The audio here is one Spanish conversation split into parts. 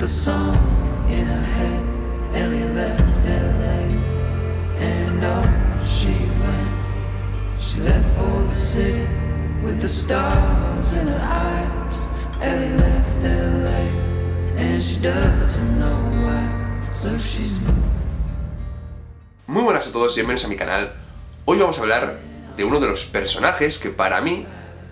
the song in her head. Ellie left LA, and on she went. She left for the city with the stars in her eyes. Ellie left LA, and she doesn't know why, so she's moved. Muy buenas a todos y bienvenidos a mi canal. Hoy vamos a hablar de uno de los personajes que para mí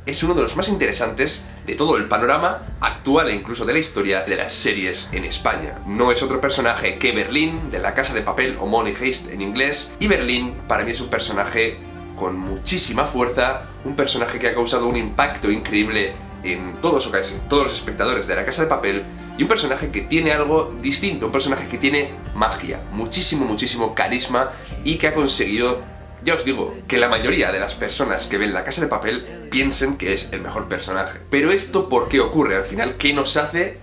es uno de los más interesantes de todo el panorama actual e incluso de la historia de las series en España. No es otro personaje que Berlín, de La Casa de Papel o Money Heist en inglés, y Berlín para mí es un personaje con muchísima fuerza, un personaje que ha causado un impacto increíble en todos los espectadores de La Casa de Papel, y un personaje que tiene algo distinto, un personaje que tiene magia, muchísimo carisma, y que ha conseguido, ya os digo, que la mayoría de las personas que ven La Casa de Papel piensen que es el mejor personaje. Pero esto, ¿por qué ocurre? Al final, ¿qué nos hace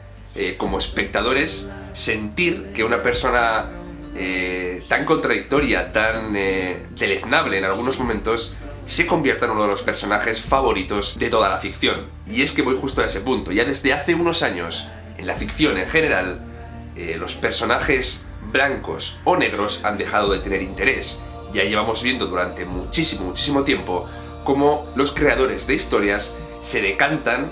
como espectadores sentir que una persona tan contradictoria, tan deleznable en algunos momentos, se convierta en uno de los personajes favoritos de toda la ficción? Y es que voy justo a ese punto. Ya desde hace unos años, en la ficción en general, los personajes blancos o negros han dejado de tener interés. Ya llevamos viendo durante muchísimo tiempo cómo los creadores de historias se decantan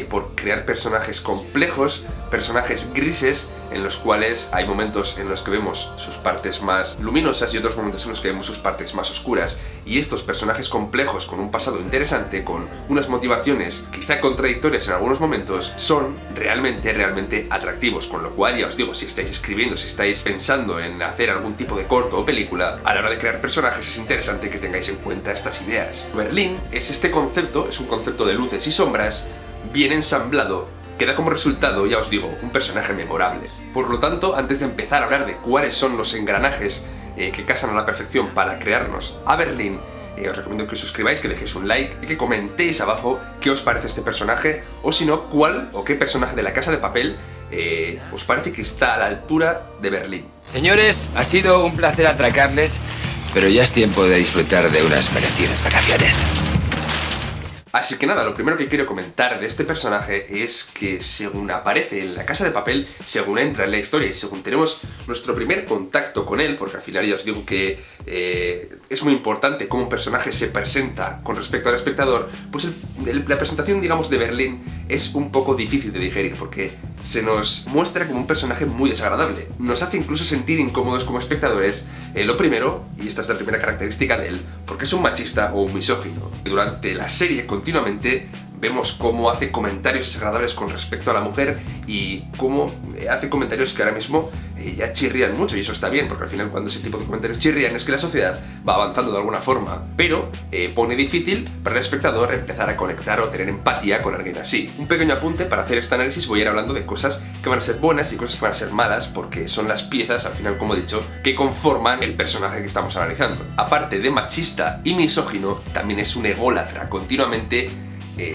por crear personajes complejos, personajes grises, en los cuales hay momentos en los que vemos sus partes más luminosas y otros momentos en los que vemos sus partes más oscuras. Y estos personajes complejos, con un pasado interesante, con unas motivaciones quizá contradictorias en algunos momentos, son realmente atractivos. Con lo cual, ya os digo, si estáis escribiendo, si estáis pensando en hacer algún tipo de corto o película, a la hora de crear personajes es interesante que tengáis en cuenta estas ideas. Berlín es este concepto, es un concepto de luces y sombras, bien ensamblado, que da como resultado, ya os digo, un personaje memorable. Por lo tanto, antes de empezar a hablar de cuáles son los engranajes que casan a la perfección para crearnos a Berlín, os recomiendo que os suscribáis, que dejéis un like y que comentéis abajo qué os parece este personaje, o si no, cuál o qué personaje de La Casa de Papel os parece que está a la altura de Berlín. Señores, ha sido un placer atracarles, pero ya es tiempo de disfrutar de unas merecidas vacaciones. Así que nada, lo primero que quiero comentar de este personaje es que según aparece en La Casa de Papel, según entra en la historia y según tenemos nuestro primer contacto con él, porque al final ya os digo que es muy importante cómo un personaje se presenta con respecto al espectador, pues la presentación, digamos, de Berlín es un poco difícil de digerir, porque se nos muestra como un personaje muy desagradable. Nos hace incluso sentir incómodos como espectadores, lo primero, y esta es la primera característica de él, porque es un machista o un misógino. Durante la serie continuamente vemos cómo hace comentarios desagradables con respecto a la mujer y cómo hace comentarios que ahora mismo ya chirrían mucho, y eso está bien, porque al final cuando ese tipo de comentarios chirrían es que la sociedad va avanzando de alguna forma, pero pone difícil para el espectador empezar a conectar o tener empatía con alguien así. Un pequeño apunte para hacer este análisis: voy a ir hablando de cosas que van a ser buenas y cosas que van a ser malas, porque son las piezas, al final, como he dicho, que conforman el personaje que estamos analizando. Aparte de machista y misógino, también es un ególatra. Continuamente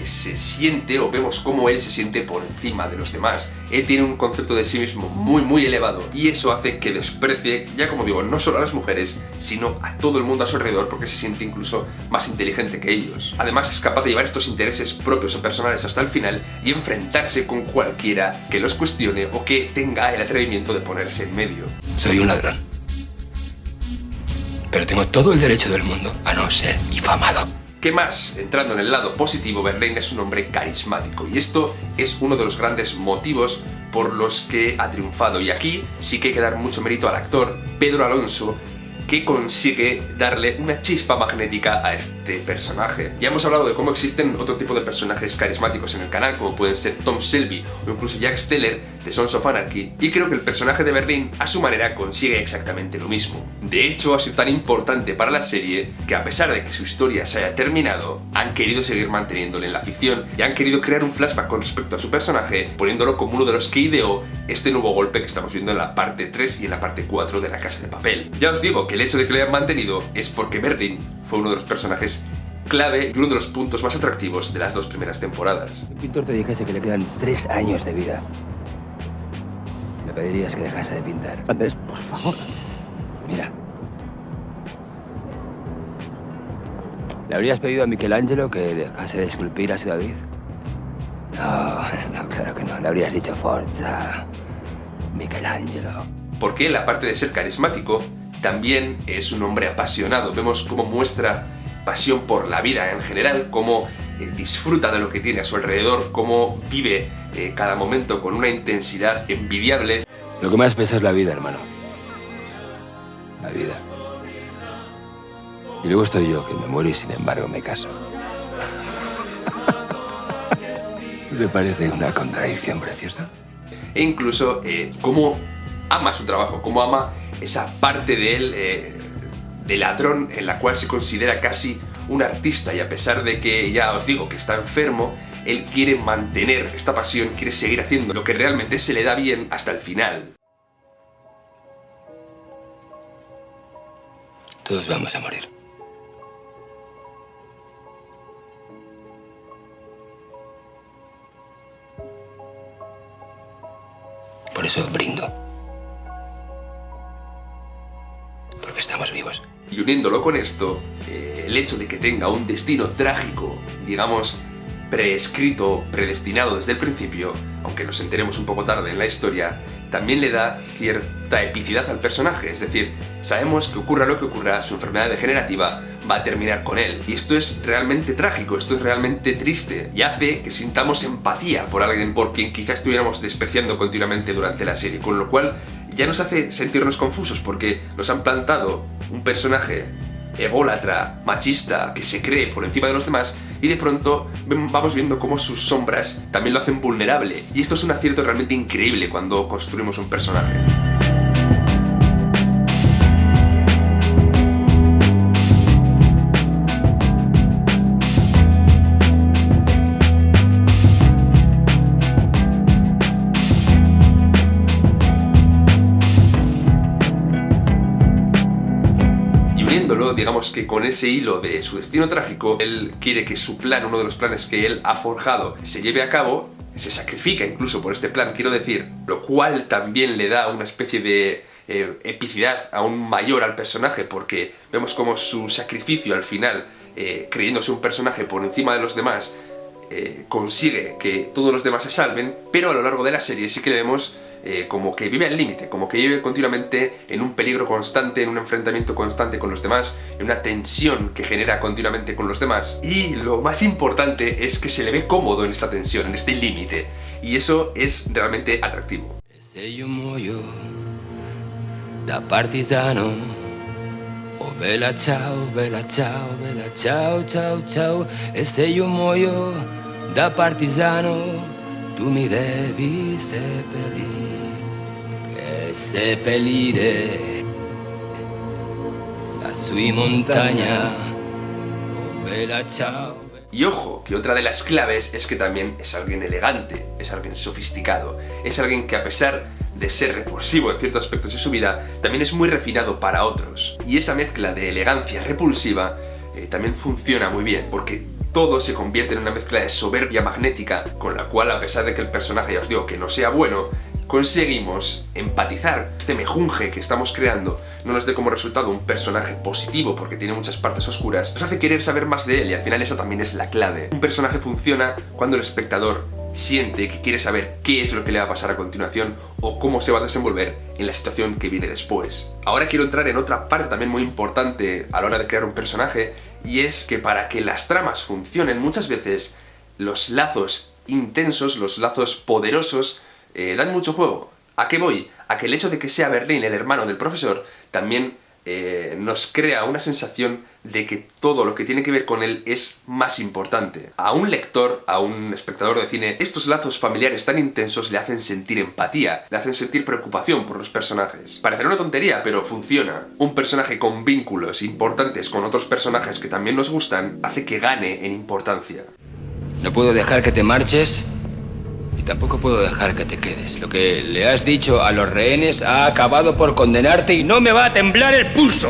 se siente, o vemos cómo él se siente por encima de los demás. Él tiene un concepto de sí mismo muy elevado, y eso hace que desprecie, ya como digo, no solo a las mujeres, sino a todo el mundo a su alrededor, porque se siente incluso más inteligente que ellos. Además, es capaz de llevar estos intereses propios o personales hasta el final y enfrentarse con cualquiera que los cuestione o que tenga el atrevimiento de ponerse en medio. Soy un ladrón, pero tengo todo el derecho del mundo a no ser difamado. ¿Qué más? Entrando en el lado positivo, Berlín es un hombre carismático, y esto es uno de los grandes motivos por los que ha triunfado. Y aquí sí que hay que dar mucho mérito al actor Pedro Alonso, que consigue darle una chispa magnética a este personaje. Ya hemos hablado de cómo existen otro tipo de personajes carismáticos en el canal, como pueden ser Tom Shelby o incluso Jax Teller de Sons of Anarchy, y creo que el personaje de Berlín, a su manera, consigue exactamente lo mismo. De hecho, ha sido tan importante para la serie que, a pesar de que su historia se haya terminado, han querido seguir manteniéndole en la ficción y han querido crear un flashback con respecto a su personaje, poniéndolo como uno de los que ideó este nuevo golpe que estamos viendo en la parte 3 y en la parte 4 de La Casa de Papel. Ya os digo que el hecho de que lo hayan mantenido es porque Berlín fue uno de los personajes clave y uno de los puntos más atractivos de las dos primeras temporadas. Si un pintor te dijese que le quedan 3 años de vida, le pedirías que dejase de pintar. Andrés, por favor. Mira. ¿Le habrías pedido a Michelangelo que dejase de esculpir a su David? No, claro que no. Le habrías dicho Forza. Michelangelo. Porque él, aparte de ser carismático, también es un hombre apasionado. Vemos cómo muestra pasión por la vida en general, cómo disfruta de lo que tiene a su alrededor, cómo vive cada momento con una intensidad envidiable. Lo que más pesa es la vida, hermano. La vida. Y luego estoy yo, que me muero y sin embargo me caso. ¿Me parece una contradicción preciosa? E incluso cómo ama su trabajo, cómo ama esa parte de él de ladrón en la cual se considera casi un artista, y a pesar de que, ya os digo, que está enfermo, él quiere mantener esta pasión, quiere seguir haciendo lo que realmente se le da bien hasta el final. Todos vamos a morir. Por eso brindo. Porque estamos vivos. Y uniéndolo con esto, el hecho de que tenga un destino trágico, digamos, preescrito, predestinado desde el principio, aunque nos enteremos un poco tarde en la historia, también le da cierta epicidad al personaje. Es decir, sabemos que ocurra lo que ocurra, su enfermedad degenerativa va a terminar con él. Y esto es realmente trágico, esto es realmente triste, y hace que sintamos empatía por alguien por quien quizás estuviéramos despreciando continuamente durante la serie, con lo cual ya nos hace sentirnos confusos, porque nos han plantado un personaje ególatra, machista, que se cree por encima de los demás, y de pronto vamos viendo cómo sus sombras también lo hacen vulnerable. Y esto es un acierto realmente increíble cuando construimos un personaje. Digamos que con ese hilo de su destino trágico, él quiere que su plan, uno de los planes que él ha forjado, se lleve a cabo, se sacrifica incluso por este plan, quiero decir, lo cual también le da una especie de epicidad aún mayor al personaje, porque vemos como su sacrificio al final, creyéndose un personaje por encima de los demás, consigue que todos los demás se salven, pero a lo largo de la serie sí que le vemos como que vive al límite, como que vive continuamente en un peligro constante, en un enfrentamiento constante con los demás, en una tensión que genera continuamente con los demás. Y lo más importante es que se le ve cómodo en esta tensión, en este límite, y eso es realmente atractivo. Sei un muoio da partigiano. Oh bella ciao, bella ciao, bella ciao, ciao, ciao. E sei un muoio da partigiano. Tu mi devi seppellire, e seppellire la sui montagna. Oh bella ciao. Y ojo, que otra de las claves es que también es alguien elegante, es alguien sofisticado, es alguien que a pesar de ser repulsivo en ciertos aspectos de su vida, también es muy refinado para otros. Y esa mezcla de elegancia repulsiva también funciona muy bien, porque todo se convierte en una mezcla de soberbia magnética, con la cual, a pesar de que el personaje, ya os digo, que no sea bueno, conseguimos empatizar. Este mejunje que estamos creando no nos dé como resultado un personaje positivo, porque tiene muchas partes oscuras, nos hace querer saber más de él, y al final eso también es la clave. Un personaje funciona cuando el espectador siente que quiere saber qué es lo que le va a pasar a continuación o cómo se va a desenvolver en la situación que viene después. Ahora quiero entrar en otra parte también muy importante a la hora de crear un personaje, y es que para que las tramas funcionen muchas veces los lazos intensos, los lazos poderosos dan mucho juego. ¿A qué voy? A que el hecho de que sea Berlín el hermano del profesor también nos crea una sensación de que todo lo que tiene que ver con él es más importante. A un lector, a un espectador de cine, estos lazos familiares tan intensos le hacen sentir empatía, le hacen sentir preocupación por los personajes. Parecerá una tontería, pero funciona. Un personaje con vínculos importantes con otros personajes que también nos gustan hace que gane en importancia. No puedo dejar que te marches y tampoco puedo dejar que te quedes. Lo que le has dicho a los rehenes ha acabado por condenarte y no me va a temblar el pulso.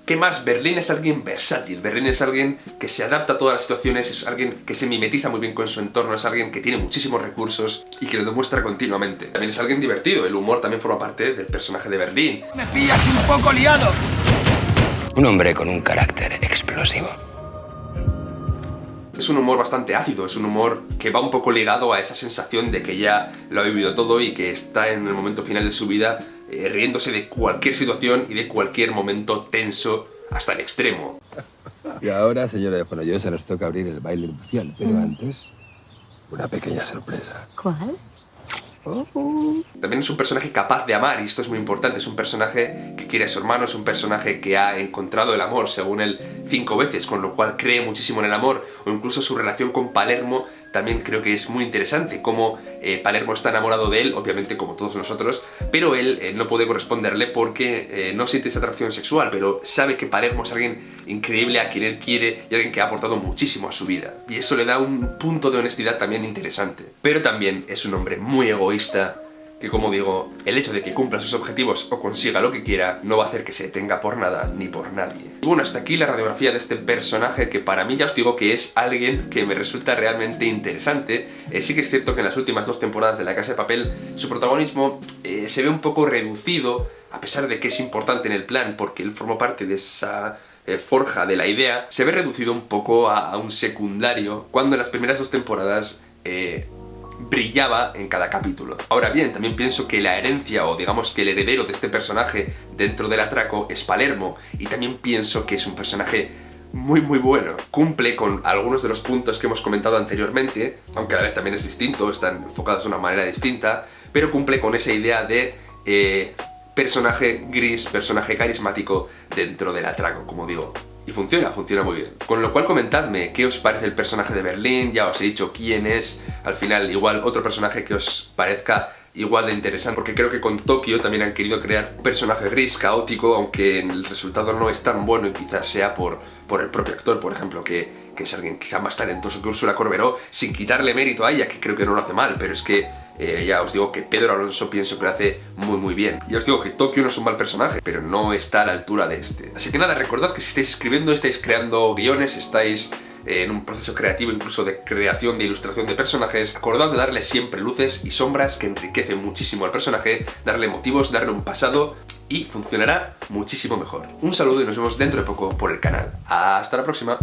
¿Qué más? Berlín es alguien versátil, Berlín es alguien que se adapta a todas las situaciones, es alguien que se mimetiza muy bien con su entorno, es alguien que tiene muchísimos recursos y que lo demuestra continuamente. También es alguien divertido, el humor también forma parte del personaje de Berlín. Me pillas un poco liado. Un hombre con un carácter explosivo. Es un humor bastante ácido, es un humor que va un poco ligado a esa sensación de que ya lo ha vivido todo y que está en el momento final de su vida riéndose de cualquier situación y de cualquier momento tenso hasta el extremo. Y ahora, señora de Fonollosa, nos toca abrir el baile nupcial, pero antes, una pequeña sorpresa. ¿Cuál? También es un personaje capaz de amar, y esto es muy importante. Es un personaje que quiere a su hermano, es un personaje que ha encontrado el amor, según él, 5 veces, con lo cual cree muchísimo en el amor. O incluso su relación con Palermo también creo que es muy interesante, como Palermo está enamorado de él, obviamente como todos nosotros, pero él no puede corresponderle porque no siente esa atracción sexual, pero sabe que Palermo es alguien increíble a quien él quiere y alguien que ha aportado muchísimo a su vida. Y eso le da un punto de honestidad también interesante. Pero también es un hombre muy egoísta, que, como digo, el hecho de que cumpla sus objetivos o consiga lo que quiera no va a hacer que se detenga por nada ni por nadie. Y bueno, hasta aquí la radiografía de este personaje, que para mí ya os digo que es alguien que me resulta realmente interesante. Sí que es cierto que en las últimas 2 temporadas de La Casa de Papel su protagonismo se ve un poco reducido, a pesar de que es importante en el plan porque él formó parte de esa forja de la idea. Se ve reducido un poco a un secundario, cuando en las primeras 2 temporadas brillaba en cada capítulo. Ahora bien, también pienso que la herencia, o digamos que el heredero de este personaje dentro del atraco, es Palermo, y también pienso que es un personaje muy bueno. Cumple con algunos de los puntos que hemos comentado anteriormente, aunque a la vez también es distinto, están enfocados de una manera distinta, pero cumple con esa idea de personaje gris, personaje carismático dentro del atraco, como digo. Y funciona muy bien. Con lo cual comentadme qué os parece el personaje de Berlín. Ya os he dicho quién es. Al final igual otro personaje que os parezca igual de interesante, porque creo que con Tokio también han querido crear un personaje gris, caótico, aunque el resultado no es tan bueno y quizás sea por el propio actor, por ejemplo, que es alguien quizá más talentoso que Úrsula Corberó, sin quitarle mérito a ella, que creo que no lo hace mal, pero es que ya os digo que Pedro Alonso pienso que lo hace muy bien. Ya os digo que Tokio no es un mal personaje, pero no está a la altura de este. Así que nada, recordad que si estáis escribiendo, estáis creando guiones, estáis en un proceso creativo, incluso de creación, de ilustración de personajes, acordaos de darle siempre luces y sombras que enriquecen muchísimo al personaje, darle motivos, darle un pasado, y funcionará muchísimo mejor. Un saludo y nos vemos dentro de poco por el canal. ¡Hasta la próxima!